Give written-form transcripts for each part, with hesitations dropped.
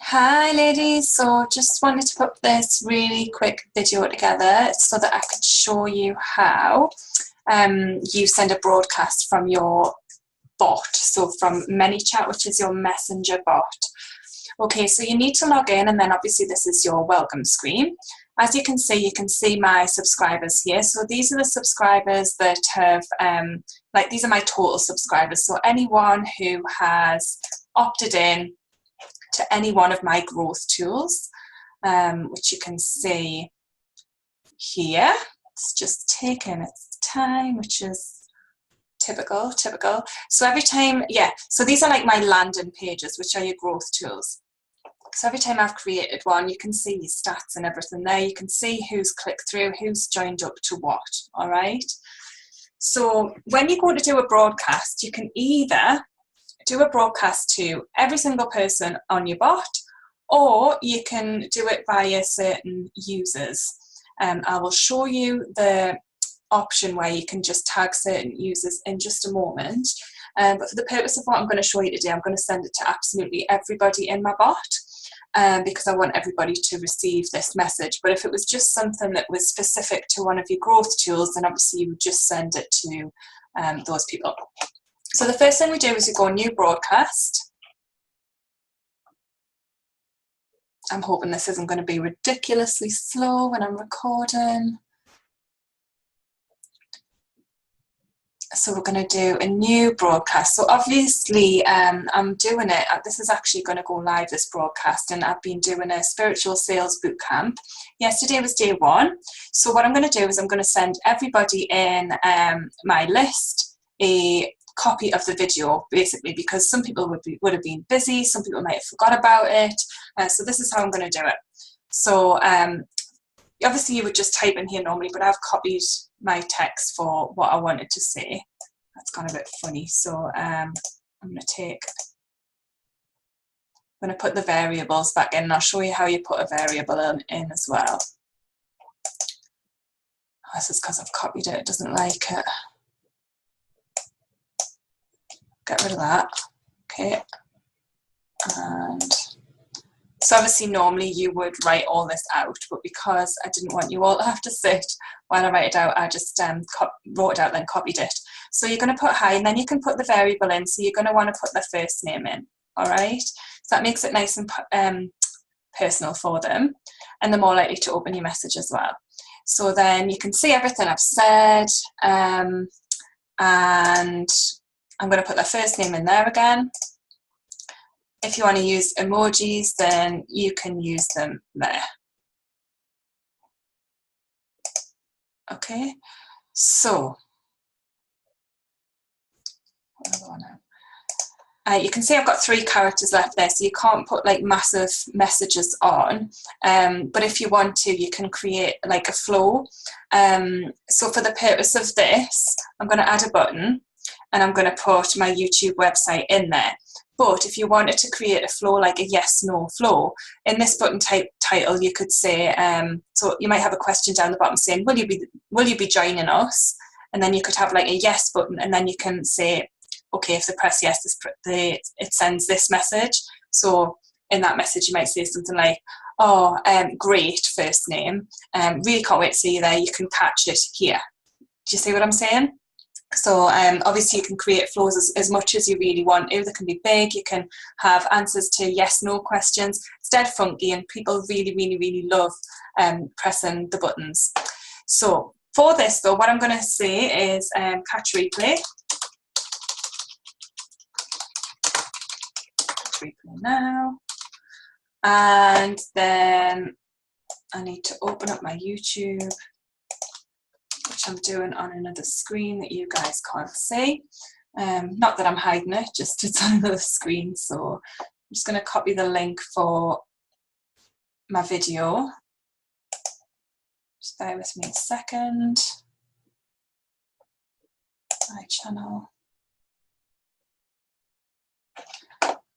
Hi ladies, so just wanted to put this really quick video together so that I could show you how you send a broadcast from your bot, so from ManyChat, which is your messenger bot. Okay, so you need to log in, and then obviously this is your welcome screen. As you can see my subscribers here. So these are the subscribers that have, these are my total subscribers. So anyone who has opted in to any one of my growth tools, which you can see here. It's just taking its time, which is typical. So every time, so these are like my landing pages, which are your growth tools. So every time I've created one, you can see your stats and everything there. You can see who's clicked through, who's joined up to what, all right? So when you go to do a broadcast, you can either do a broadcast to every single person on your bot, or you can do it via certain users. I will show you the option where you can just tag certain users in just a moment. But for the purpose of what I'm going to show you today, I'm going to send it to absolutely everybody in my bot, because I want everybody to receive this message. But if it was just something that was specific to one of your growth tools, then obviously you would just send it to those people. So the first thing we do is we go new broadcast. I'm hoping this isn't going to be ridiculously slow when I'm recording. So we're going to do a new broadcast. So obviously I'm doing it, this is actually going to go live, this broadcast, and I've been doing a spiritual sales bootcamp. Yesterday was day one. So what I'm going to do is I'm going to send everybody in my list a copy of the video, basically, because some people would have been busy, some people might have forgot about it. So this is how I'm going to do it. So obviously you would just type in here normally, but I've copied my text for what I wanted to say. That's kind of a bit funny. So I'm going to put the variables back in, and I'll show you how you put a variable in as well. This is because I've copied it, it doesn't like it. Get rid of that. Okay. And so obviously normally you would write all this out, but because I didn't want you all to have to sit while I write it out, I just wrote it out, then copied it. So you're going to put hi, and then you can put the variable in. So you're going to want to put the first name in, all right? So that makes it nice and personal for them, and they're more likely to open your message as well. So then you can see everything I've said, and I'm going to put their first name in there again. If you want to use emojis, then you can use them there. Okay, so you can see I've got 3 characters left there, so you can't put like massive messages on, but if you want to, you can create like a flow. So for the purpose of this, I'm going to add a button, and I'm going to put my YouTube website in there. But if you wanted to create a flow, like a yes/no flow, in this button title, you could say, so you might have a question down the bottom saying, will you be joining us? And then you could have like a yes button, and then you can say, okay, if they press yes, it sends this message. So in that message, you might say something like, oh, great, first name. Really can't wait to see you there. You can catch it here. Do you see what I'm saying? So obviously you can create flows as much as you really want to. They can be big. You can have answers to yes/no questions. It's dead funky, and people really love pressing the buttons. So for this though, what I'm going to say is catch replay. Catch replay now. And then I need to open up my YouTube, which I'm doing on another screen that you guys can't see. Not that I'm hiding it, just it's on another screen. So I'm just going to copy the link for my video. Just bear with me a second. My channel.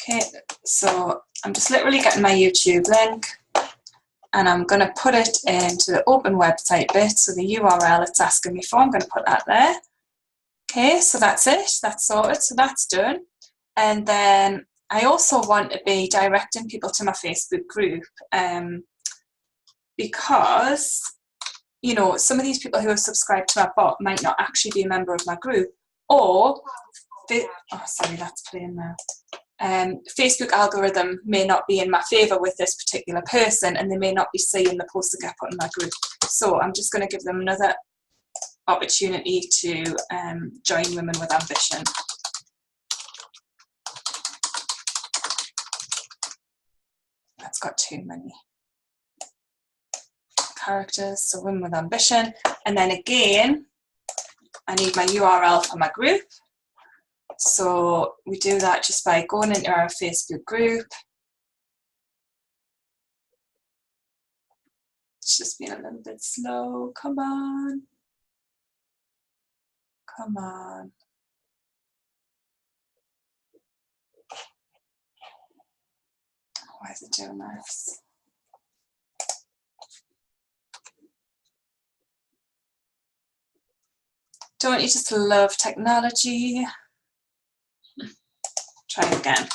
Okay, so I'm just literally getting my YouTube link, and I'm going to put it into the open website bit. So the URL it's asking me for, I'm going to put that there. Okay, so that's it. That's sorted. So that's done. And then I also want to be directing people to my Facebook group, because, you know, some of these people who are subscribed to my bot might not actually be a member of my group, or oh, sorry, that's playing now. Facebook algorithm may not be in my favour with this particular person, and they may not be seeing the posts that get put in my group. So I'm just going to give them another opportunity to join Women with Ambition. That's got too many characters, so Women with Ambition. And then again, I need my URL for my group. So we do that just by going into our Facebook group. It's just been a little bit slow. Come on. Come on. Why is it doing this? Don't you just love technology? Try it again.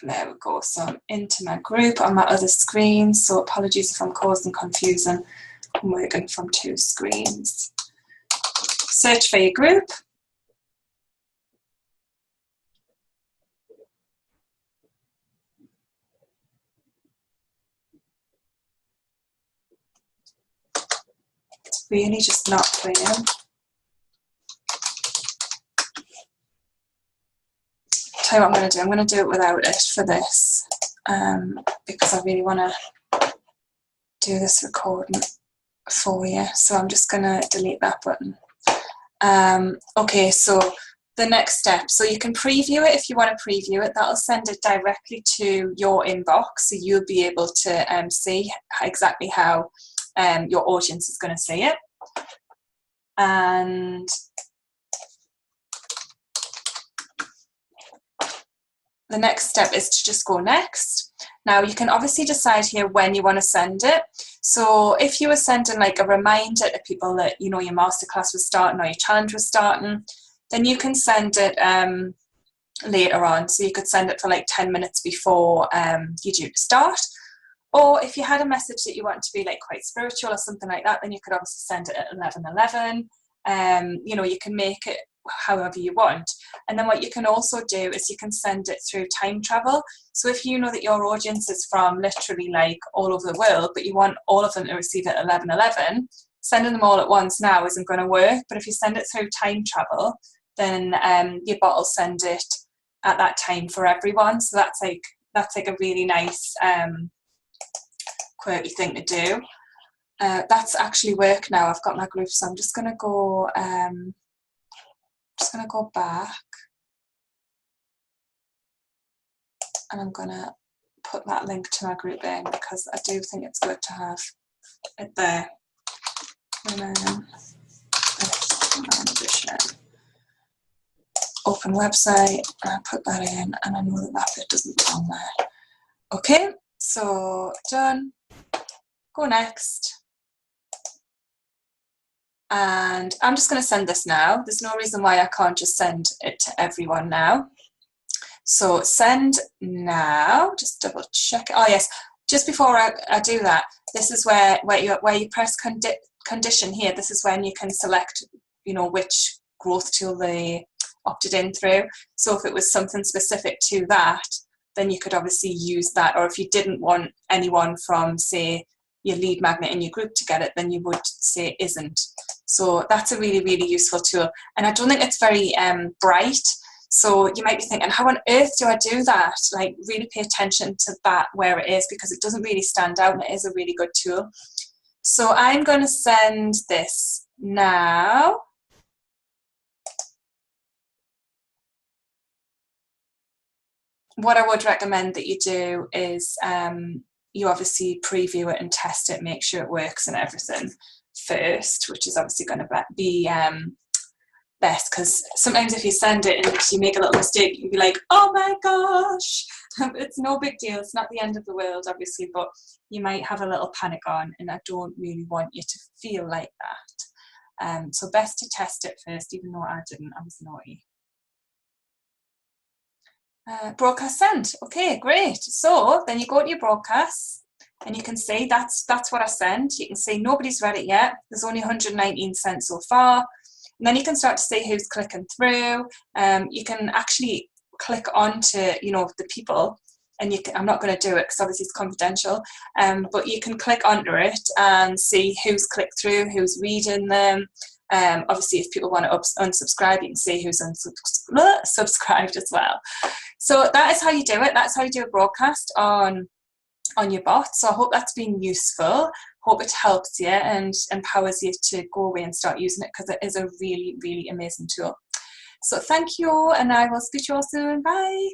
There we go. So I'm into my group on my other screen. So apologies if I'm causing confusion. I'm working from two screens. Search for your group. It's really just not playing. Tell you what I'm going to do. I'm going to do it without it for this, because I really want to do this recording for you. So I'm just going to delete that button. Okay, so the next step. So you can preview it if you want to preview it. That'll send it directly to your inbox, so you'll be able to see exactly how your audience is going to see it. And the next step is to just go next. Now you can obviously decide here when you want to send it. So if you were sending like a reminder to people that, you know, your masterclass was starting or your challenge was starting, then you can send it later on. So you could send it for like 10 minutes before you're due to start. Or if you had a message that you want to be like quite spiritual or something like that, then you could obviously send it at 11:11. You know, you can make it however you want. And then what you can also do is you can send it through time travel. So if you know that your audience is from literally like all over the world, but you want all of them to receive it at 11:11, sending them all at once now isn't going to work. But if you send it through time travel, then your bot will send it at that time for everyone. So that's like a really nice quirky thing to do. That's actually worked now. I've got my group, so I'm just going to go back, and I'm going to put that link to my group in because I do think it's good to have it there. Open website, and I put that in, and I know that that bit doesn't belong there. Okay, so done. Go next. And I'm just going to send this now. There's no reason why I can't just send it to everyone now. So send now, just double check. Oh yes, just before I do that, this is where you press condition here. This is when you can select, you know, which growth tool they opted in through. So if it was something specific to that, then you could obviously use that. Or if you didn't want anyone from, say, your lead magnet in your group to get it, then you would say isn't. So that's a really, really useful tool. And I don't think it's very bright. So you might be thinking, how on earth do I do that? Like, really pay attention to that where it is, because it doesn't really stand out and it is a really good tool. So I'm going to send this now. What I would recommend that you do is you obviously preview it and test it, make sure it works and everything first, which is obviously going to be best, because sometimes if you send it and you make a little mistake, you'll be like, oh my gosh. It's no big deal, it's not the end of the world obviously, but you might have a little panic on, and I don't really want you to feel like that. So best to test it first, even though I didn't, I was naughty. Broadcast sent. Okay, great. So then you go to your broadcasts and you can see that's what I sent. You can see nobody's read it yet. There's only 119 sent so far. And then you can start to see who's clicking through. You can actually click on to, the people. And I'm not going to do it because obviously it's confidential, but you can click onto it and see who's clicked through, who's reading them. Obviously, if people want to unsubscribe, you can see who's subscribed as well. So that is how you do it. That's how you do a broadcast on your bot. So I hope that's been useful. Hope it helps you and empowers you to go away and start using it, because it is a really, really amazing tool. So thank you, and I will speak to you all soon. Bye.